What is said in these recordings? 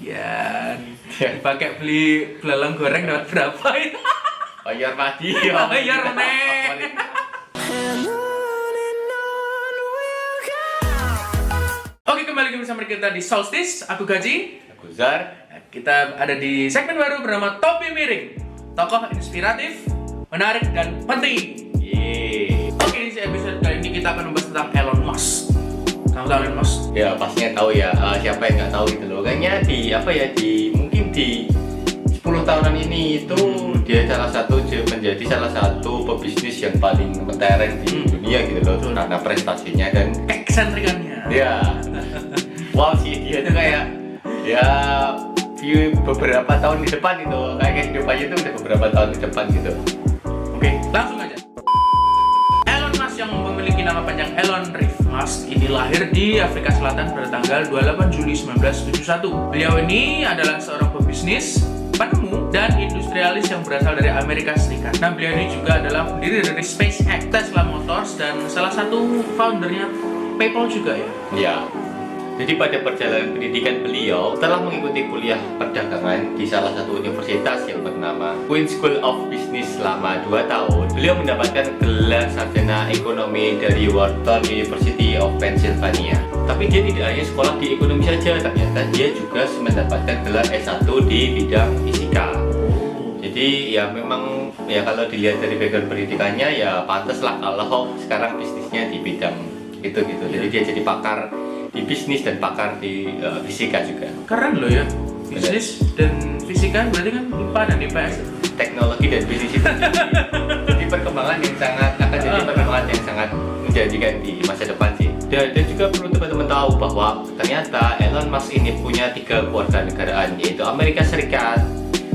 Ya, dipakai beli belalang goreng dapat berapa itu? Bayar padi. Bayar nek. Oke, kembali bersama kita di Solstice. Aku Gaji. Aku Zar. Kita ada di segmen baru bernama Topi Miring. Tokoh inspiratif, menarik dan penting. Oke, di episode kali ini kita akan membahas tentang Elon Musk. Kamu tahu Elon Musk? Ya pastinya tahu ya. Siapa yang nggak tahu gitu loh. Kayaknya mungkin di 10 tahunan ini itu dia menjadi salah satu pebisnis yang paling mentereng di dunia gitu loh. Karena prestasinya dan keeksentrikannya. Ya. Wow sih, dia tuh kayak beberapa tahun di depan itu kayak kehidupannya itu udah beberapa tahun di depan gitu. Oke, langsung aja. Elon Musk yang memiliki nama panjang Elon Reeve Musk ini lahir di Afrika Selatan pada tanggal 28 Juli 1971. Beliau ini adalah seorang pebisnis, penemu, dan industrialis yang berasal dari Amerika Serikat. Nah, beliau ini juga adalah pendiri dari SpaceX, Tesla Motors, dan salah satu foundernya PayPal juga ya. Ya. Jadi pada perjalanan pendidikan beliau telah mengikuti kuliah perdagangan di salah satu universitas yang bernama Queen's School of Business selama 2 tahun. Beliau mendapatkan gelar sarjana ekonomi dari Wharton University of Pennsylvania. Tapi dia tidak hanya sekolah di ekonomi saja, ternyata dia juga mendapatkan gelar S1 di bidang fisika. Jadi ya memang ya kalau dilihat dari background pendidikannya ya pantas lah kalau sekarang bisnisnya di bidang itu gitu. Jadi dia jadi pakar di bisnis dan pakar di fisika juga. Keren loh ya, bisnis dan fisika berarti kan IPA dan IPS. Teknologi dan bisnis itu jadi perkembangan yang sangat menjanjikan di masa depan sih. Dan juga perlu teman-teman tahu bahwa ternyata Elon Musk ini punya 3 kewarganegaraan, yaitu Amerika Serikat,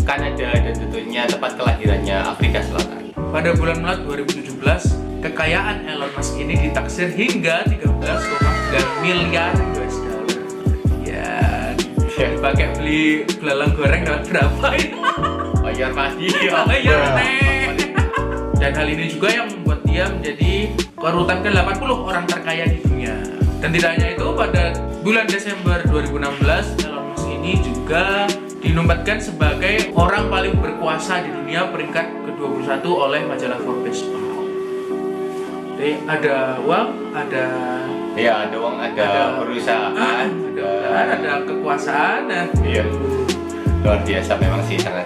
Kanada, dan tentunya tempat kelahirannya Afrika Selatan. Pada bulan Maret 2017, kekayaan Elon Musk ini ditaksir hingga 13,9 miliar US dollar. Ya, dipakai beli belalang goreng dapat berapa itu? Bayar padi. Bayar nek. Dan hal ini juga yang membuat dia menjadi urutan ke-80 orang terkaya di dunia. Dan tidak hanya itu, pada bulan Desember 2016, Elon Musk ini juga dinobatkan sebagai orang paling berkuasa di dunia peringkat ke-21 oleh majalah Forbes. Jadi ada uang, ada uang, ada perusahaan, ada kekuasaan. Iya. Luar biasa memang sih, sangat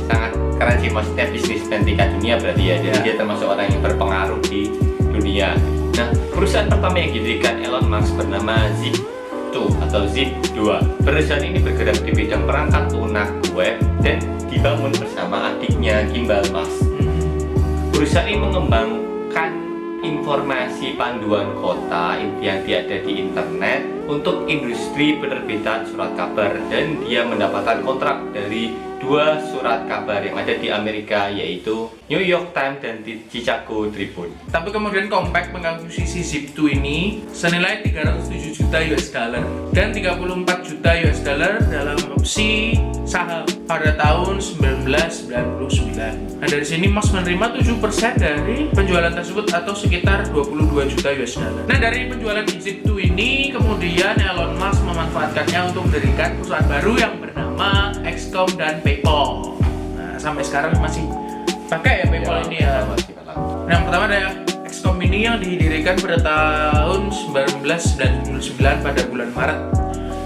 sangat keren sih, maksudnya bisnis tingkat dunia berarti ya. Jadi dia termasuk orang yang berpengaruh di dunia. Nah, perusahaan pertama yang didirikan Elon Musk bernama Zip2 atau Zip2. Perusahaan ini bergerak di bidang perangkat lunak web dan dibangun bersama adiknya Kimbal Musk. Perusahaan ini mengembangkan informasi panduan kota yang ada di internet untuk industri penerbitan surat kabar, dan dia mendapatkan kontrak dari 2 surat kabar yang ada di Amerika, yaitu New York Times dan Chicago Tribune. Tapi kemudian Compaq mengakuisisi Zip2 ini senilai 307 juta US dollar dan 34 juta US dollar dalam opsi saham pada tahun 1999. Nah, dari sini Musk menerima 7% dari penjualan tersebut atau sekitar 22 juta US dollar. Nah, dari penjualan Zip2 ini kemudian Elon Musk memanfaatkannya untuk mendirikan perusahaan baru yang bernama XCOM dan PayPal. Nah, sampai sekarang masih pakai ya PayPal ini ya. Nah, yang pertama ada XCOM ini yang didirikan pada tahun 1999 pada bulan Maret.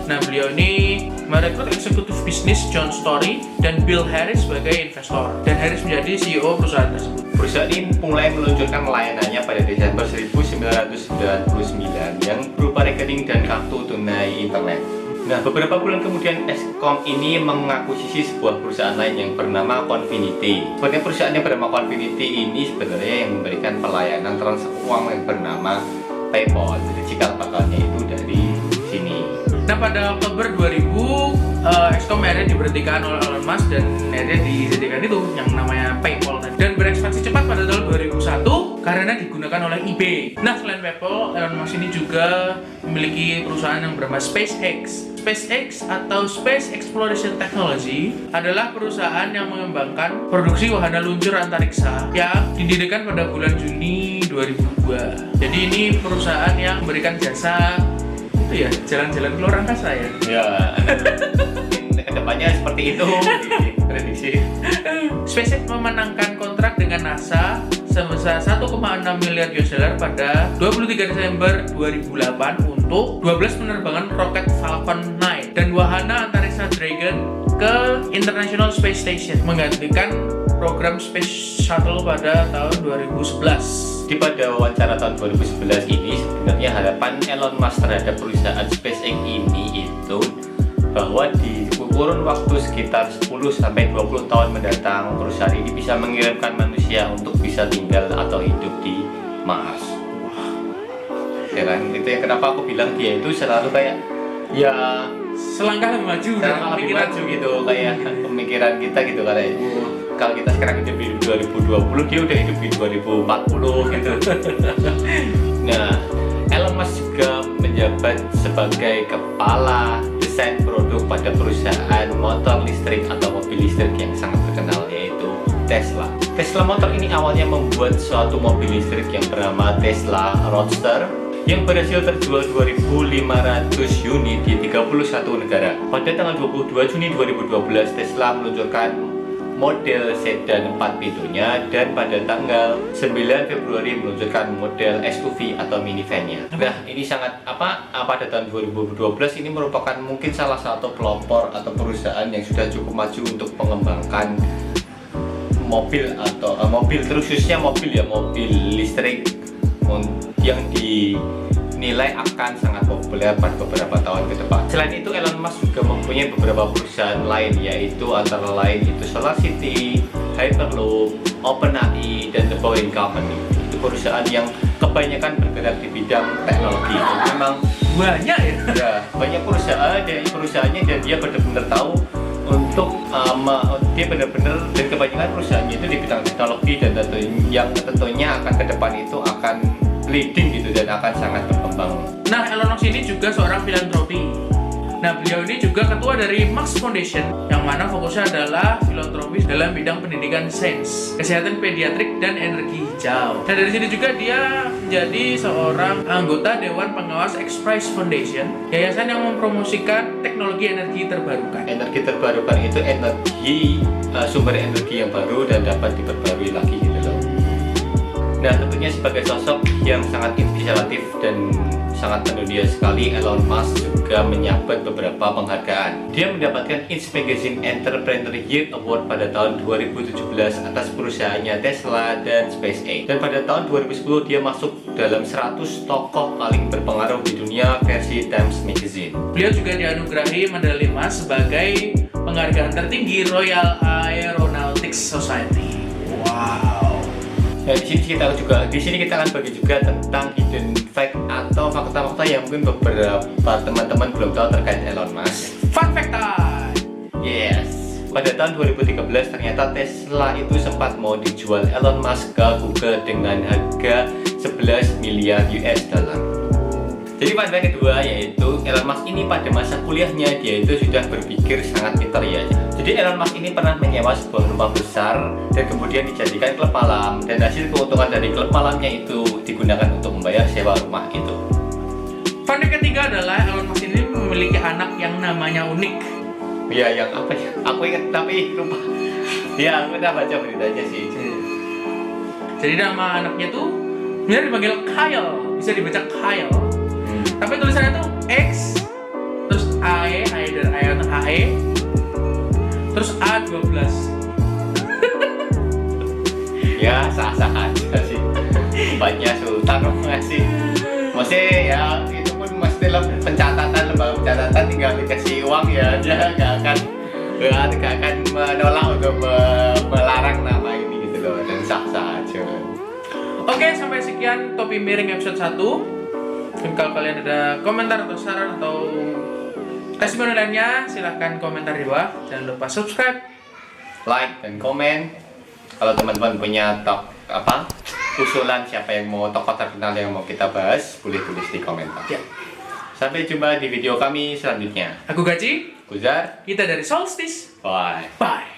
Nah, beliau ini merekrut eksekutif bisnis John Story dan Bill Harris sebagai investor, dan Harris menjadi CEO perusahaan tersebut. Perusahaan ini mulai meluncurkan layanannya pada Desember 1999 yang berupa rekening dan kartu tunai internet. Nah, beberapa bulan kemudian XCOM ini mengakuisisi sebuah perusahaan lain yang bernama Confinity. Sebenarnya perusahaan yang bernama Confinity ini sebenarnya yang memberikan pelayanan transfer uang yang bernama PayPal. Jadi cikal bakalnya itu dari sini. Nah, pada Oktober 2000, XCOM akhirnya diberhentikan oleh Elon Musk dan akhirnya dijadikan itu yang namanya PayPal, dan berekspansi cepat pada tahun 2001 karena digunakan oleh eBay. Nah, selain PayPal, Elon Musk ini juga memiliki perusahaan yang bernama SpaceX. SpaceX atau Space Exploration Technology adalah perusahaan yang mengembangkan produksi wahana luncur antariksa yang didirikan pada bulan Juni 2002. Jadi ini perusahaan yang memberikan jasa itu ya, jalan-jalan keluar angkasa ya. Ya, mungkin kedepannya seperti itu diprediksi. SpaceX memenangkan kontrak dengan NASA sebesar 1,6 miliar US$ pada 23 Desember 2008 untuk 12 penerbangan roket Falcon 9 dan wahana antariksa Dragon ke International Space Station, menggantikan program Space Shuttle pada tahun 2011. Di pada wawancara tahun 2011 ini sebenarnya harapan Elon Musk terhadap perusahaan SpaceX ini itu bahwa di kurun waktu sekitar 10-20 tahun mendatang perusahaan ini bisa mengirimkan manusia untuk bisa tinggal atau hidup di Mars. Itu ya kenapa aku bilang dia itu selalu kayak ya selangkah lebih maju dalam lebih pemikiran maju gitu, kayak pemikiran kita gitu kayak kalau kita sekarang hidup di 2020 dia udah hidup di 2040 gitu. Nah, Elon Musk juga menjabat sebagai kepala desain produk pada perusahaan motor listrik atau mobil listrik yang sangat terkenal, yaitu Tesla. Tesla Motor ini awalnya membuat suatu mobil listrik yang bernama Tesla Roadster yang berhasil terjual 2.500 unit di 31 negara. Pada tanggal 22 Juni 2012, Tesla meluncurkan model sedan 4 pintunya dan pada tanggal 9 Februari meluncurkan model SUV atau minivan-nya. Nah, ini sangat pada tahun 2012 ini merupakan mungkin salah satu pelopor atau perusahaan yang sudah cukup maju untuk mengembangkan mobil atau mobil, khususnya mobil listrik yang dinilai akan sangat populer pada beberapa tahun ke depan. Selain itu, Elon Musk juga mempunyai beberapa perusahaan lain, yaitu antara lain itu SolarCity, Hyperloop, OpenAI, dan The Boeing Company. Itu perusahaan yang kebanyakan bergerak di bidang teknologi. Memang banyak ya. Ya, banyak perusahaan dari perusahaannya dan dia benar-benar tahu untuk dia benar-benar, dan kebanyakan perusahaannya itu di bidang teknologi dan tentunya akan ke depan itu akan leading gitu dan akan sangat berkembang. Nah, Elon Musk ini juga seorang filantropi. Nah, beliau ini juga ketua dari Max Foundation, yang mana fokusnya adalah filantropi dalam bidang pendidikan sains, kesehatan pediatrik, dan energi hijau. Nah, dari sini juga dia menjadi seorang anggota Dewan Pengawas X Prize Foundation, yayasan yang mempromosikan teknologi energi terbarukan. Energi terbarukan itu energi sumber energi yang baru dan dapat diperbarui lagi gitu loh. Nah, tentunya sebagai sosok yang sangat inspiratif dan sangat mendunia sekali, Elon Musk juga menyabet beberapa penghargaan. Dia mendapatkan Inc. Magazine Entrepreneur Year Award pada tahun 2017 atas perusahaannya Tesla dan SpaceX. Dan pada tahun 2010 dia masuk dalam 100 tokoh paling berpengaruh di dunia versi Times Magazine. Beliau juga dianugerahi medali emas sebagai penghargaan tertinggi Royal Aeronautics Society. Wow. Nah, di sini kita akan bagi juga tentang hidden fact atau fakta-fakta yang mungkin beberapa teman-teman belum tahu terkait Elon Musk. Fun fact time. Yes. Pada tahun 2013 ternyata Tesla itu sempat mau dijual Elon Musk ke Google dengan harga 11 miliar US dollar. Jadi fun fact kedua yaitu Elon Musk ini pada masa kuliahnya dia itu sudah berpikir sangat pintar ya. Jadi Elon Musk ini pernah menyewa sebuah rumah besar dan kemudian dijadikan klub malam, dan hasil keuntungan dari klub malamnya itu digunakan untuk membayar sewa rumah itu. Fun fact ketiga adalah Elon Musk ini memiliki anak yang namanya unik. Ya, yang apa ya? Aku ingat tapi lupa. Ya, aku udah baca beritanya sih. Jadi nama anaknya tuh sebenarnya dipanggil Kyle, bisa dibaca Kyle. Tapi tulisannya tuh X, terus AE dari AE, terus A12. Ya, sah-sah aja sih. Banyak Sultan ngasih. Maksudnya ya itu pun mesti pencatatan, lembaga pencatatan tinggal dikasih uang ya, dia nggak akan menolak untuk melarang nama ini gitu loh, dan sah-sah aja. Oke, sampai sekian Topi Miring episode 1. Dan kalau kalian ada komentar atau saran atau testimoni lainnya, silahkan komentar di bawah. Jangan lupa subscribe, like, dan komen. Kalau teman-teman punya usulan siapa yang mau tokoh terkenal yang mau kita bahas, boleh tulis di komentar. Ya. Sampai jumpa di video kami selanjutnya. Aku Gaji, Guzar, kita dari Solstice. bye. Bye.